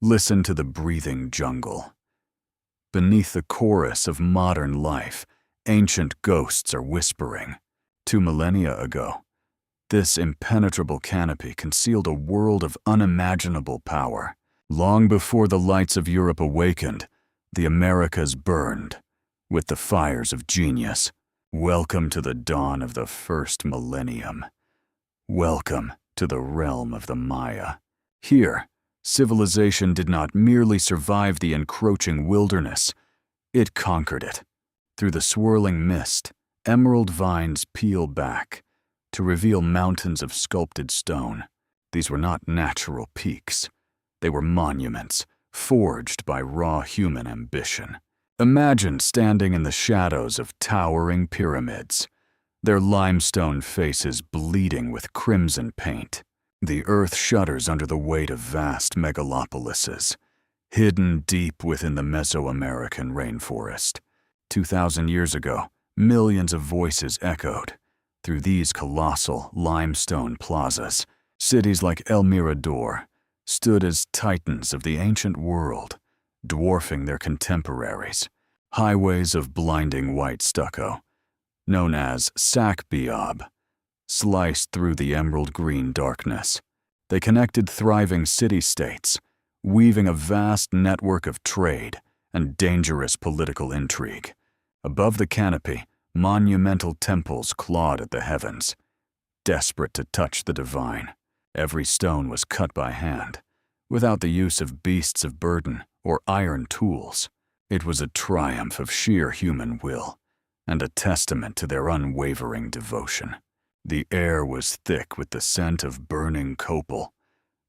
Listen to the breathing jungle. Beneath the chorus of modern life, ancient ghosts are whispering. 2 millennia ago, this impenetrable canopy concealed a world of unimaginable power. Long before the lights of Europe awakened, the Americas burned with the fires of genius. Welcome to the dawn of the first millennium. Welcome to the realm of the Maya. Here, civilization did not merely survive the encroaching wilderness, it conquered it. Through the swirling mist, emerald vines peel back to reveal mountains of sculpted stone. These were not natural peaks. They were monuments, forged by raw human ambition. Imagine standing in the shadows of towering pyramids, their limestone faces bleeding with crimson paint. The earth shudders under the weight of vast megalopolises, hidden deep within the Mesoamerican rainforest. 2,000 years ago, millions of voices echoed through these colossal limestone plazas. Cities like El Mirador stood as titans of the ancient world, dwarfing their contemporaries. Highways of blinding white stucco, known as Sac-Biob, sliced through the emerald-green darkness. They connected thriving city-states, weaving a vast network of trade and dangerous political intrigue. Above the canopy, monumental temples clawed at the heavens, desperate to touch the divine. Every stone was cut by hand, without the use of beasts of burden or iron tools. It was a triumph of sheer human will, and a testament to their unwavering devotion. The air was thick with the scent of burning copal,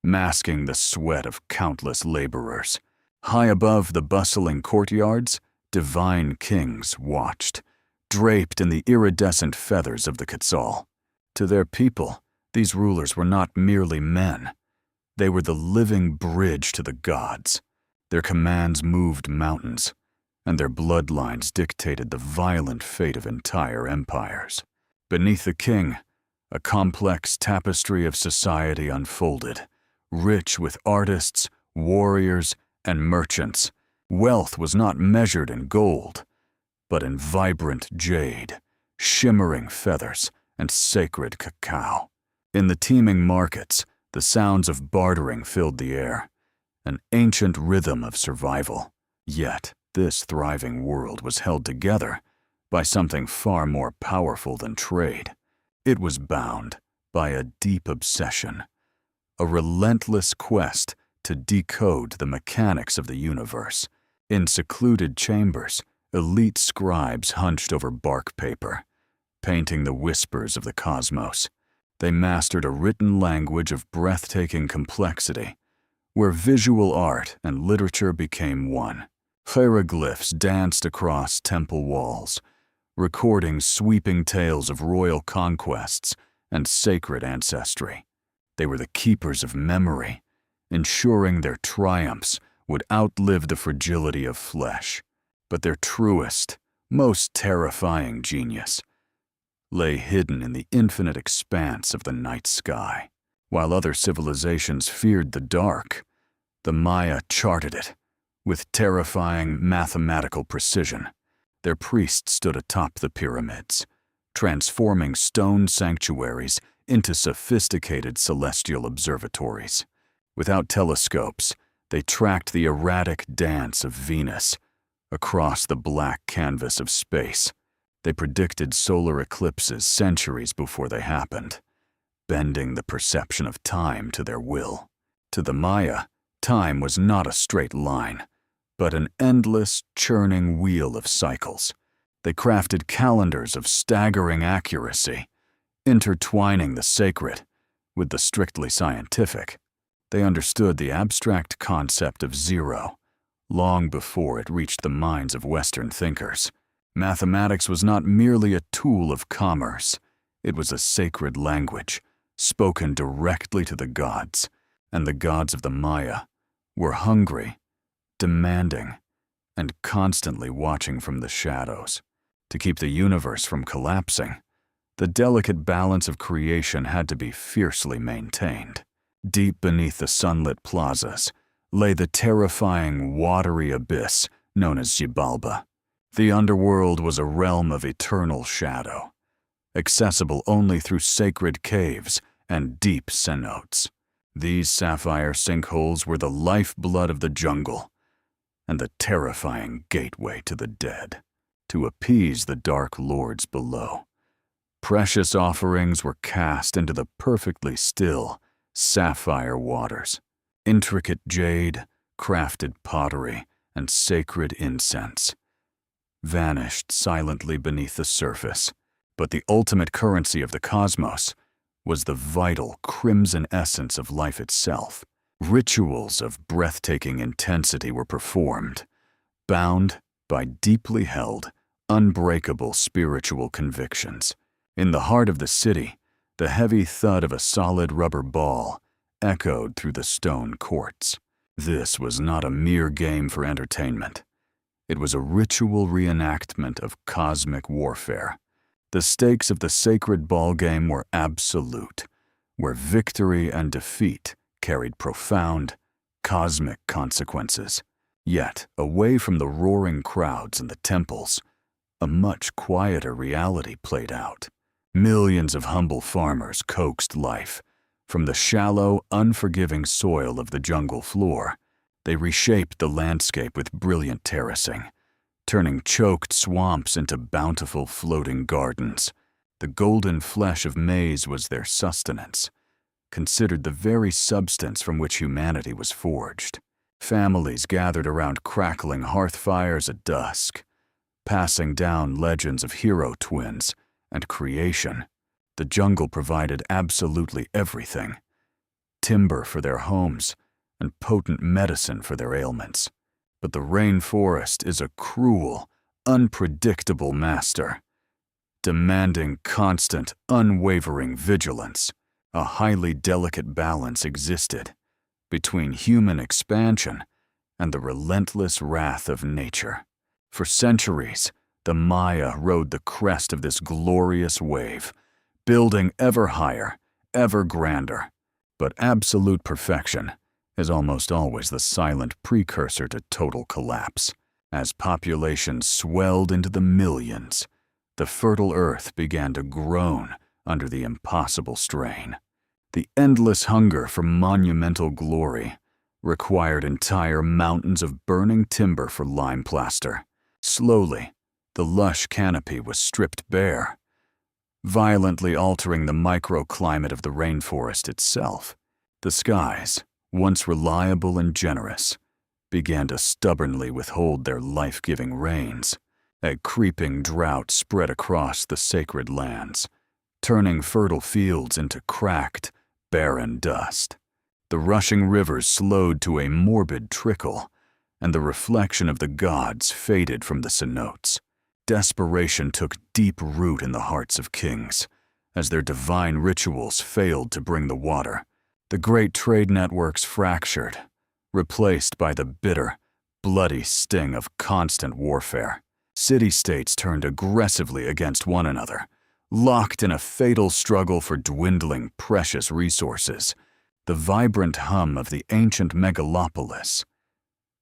masking the sweat of countless laborers. High above the bustling courtyards, divine kings watched, draped in the iridescent feathers of the Quetzal. To their people, these rulers were not merely men. They were the living bridge to the gods. Their commands moved mountains, and their bloodlines dictated the violent fate of entire empires. Beneath the king, a complex tapestry of society unfolded, rich with artists, warriors, and merchants. Wealth was not measured in gold, but in vibrant jade, shimmering feathers, and sacred cacao. In the teeming markets, the sounds of bartering filled the air, an ancient rhythm of survival. Yet, this thriving world was held together by something far more powerful than trade. It was bound by a deep obsession, a relentless quest to decode the mechanics of the universe. In secluded chambers, elite scribes hunched over bark paper, painting the whispers of the cosmos. They mastered a written language of breathtaking complexity, where visual art and literature became one. Hieroglyphs danced across temple walls, recording sweeping tales of royal conquests and sacred ancestry. They were the keepers of memory, ensuring their triumphs would outlive the fragility of flesh. But their truest, most terrifying genius lay hidden in the infinite expanse of the night sky. While other civilizations feared the dark, the Maya charted it with terrifying mathematical precision. Their priests stood atop the pyramids, transforming stone sanctuaries into sophisticated celestial observatories. Without telescopes, they tracked the erratic dance of Venus across the black canvas of space. They predicted solar eclipses centuries before they happened, bending the perception of time to their will. To the Maya, time was not a straight line, but an endless, churning wheel of cycles. They crafted calendars of staggering accuracy, intertwining the sacred with the strictly scientific. They understood the abstract concept of zero long before it reached the minds of Western thinkers. Mathematics was not merely a tool of commerce. It was a sacred language, spoken directly to the gods, and the gods of the Maya were hungry, demanding, and constantly watching from the shadows. To keep the universe from collapsing, the delicate balance of creation had to be fiercely maintained. Deep beneath the sunlit plazas, lay the terrifying watery abyss known as Xibalba. The underworld was a realm of eternal shadow, accessible only through sacred caves and deep cenotes. These sapphire sinkholes were the lifeblood of the jungle and the terrifying gateway to the dead. To appease the dark lords below, precious offerings were cast into the perfectly still sapphire waters. Intricate jade, crafted pottery, and sacred incense vanished silently beneath the surface, but the ultimate currency of the cosmos was the vital crimson essence of life itself. Rituals of breathtaking intensity were performed, bound by deeply held, unbreakable spiritual convictions. In the heart of the city, the heavy thud of a solid rubber ball echoed through the stone courts. This was not a mere game for entertainment. It was a ritual reenactment of cosmic warfare. The stakes of the sacred ball game were absolute, where victory and defeat carried profound, cosmic consequences. Yet, away from the roaring crowds and the temples, a much quieter reality played out. Millions of humble farmers coaxed life from the shallow, unforgiving soil of the jungle floor. They reshaped the landscape with brilliant terracing, turning choked swamps into bountiful floating gardens. The golden flesh of maize was their sustenance, considered the very substance from which humanity was forged. Families gathered around crackling hearth fires at dusk, passing down legends of hero twins and creation. The jungle provided absolutely everything: timber for their homes and potent medicine for their ailments. But the rainforest is a cruel, unpredictable master, demanding constant, unwavering vigilance. A highly delicate balance existed between human expansion and the relentless wrath of nature. For centuries, the Maya rode the crest of this glorious wave, building ever higher, ever grander. But absolute perfection is almost always the silent precursor to total collapse. As populations swelled into the millions, the fertile earth began to groan under the impossible strain. The endless hunger for monumental glory required entire mountains of burning timber for lime plaster. Slowly, the lush canopy was stripped bare, violently altering the microclimate of the rainforest itself. The skies, once reliable and generous, began to stubbornly withhold their life-giving rains. A creeping drought spread across the sacred lands, turning fertile fields into cracked, barren dust. The rushing rivers slowed to a morbid trickle, and the reflection of the gods faded from the cenotes. Desperation took deep root in the hearts of kings, as their divine rituals failed to bring the water. The great trade networks fractured, replaced by the bitter, bloody sting of constant warfare. City-states turned aggressively against one another, locked in a fatal struggle for dwindling precious resources. The vibrant hum of the ancient megalopolis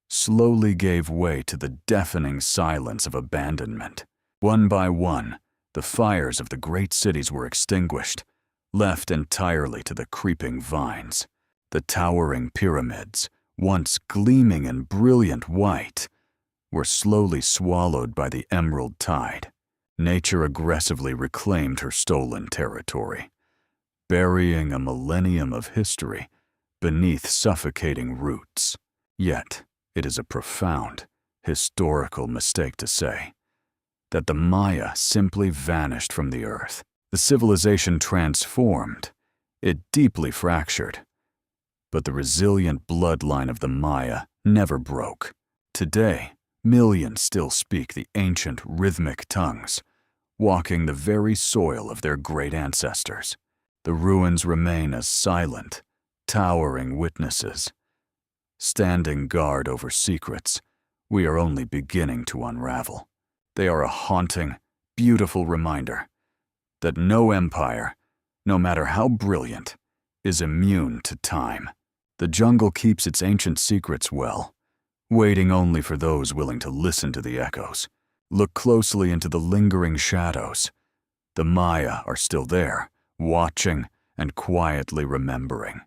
slowly gave way to the deafening silence of abandonment. One by one, the fires of the great cities were extinguished, left entirely to the creeping vines. The towering pyramids, once gleaming in brilliant white, were slowly swallowed by the emerald tide. Nature aggressively reclaimed her stolen territory, burying a millennium of history beneath suffocating roots. Yet, it is a profound, historical mistake to say that the Maya simply vanished from the earth. The civilization transformed, it deeply fractured, but the resilient bloodline of the Maya never broke. Today, millions still speak the ancient rhythmic tongues, walking the very soil of their great ancestors. The ruins remain as silent, towering witnesses, standing guard over secrets we are only beginning to unravel. They are a haunting, beautiful reminder that no empire, no matter how brilliant, is immune to time. The jungle keeps its ancient secrets well, waiting only for those willing to listen to the echoes. Look closely into the lingering shadows. The Maya are still there, watching and quietly remembering.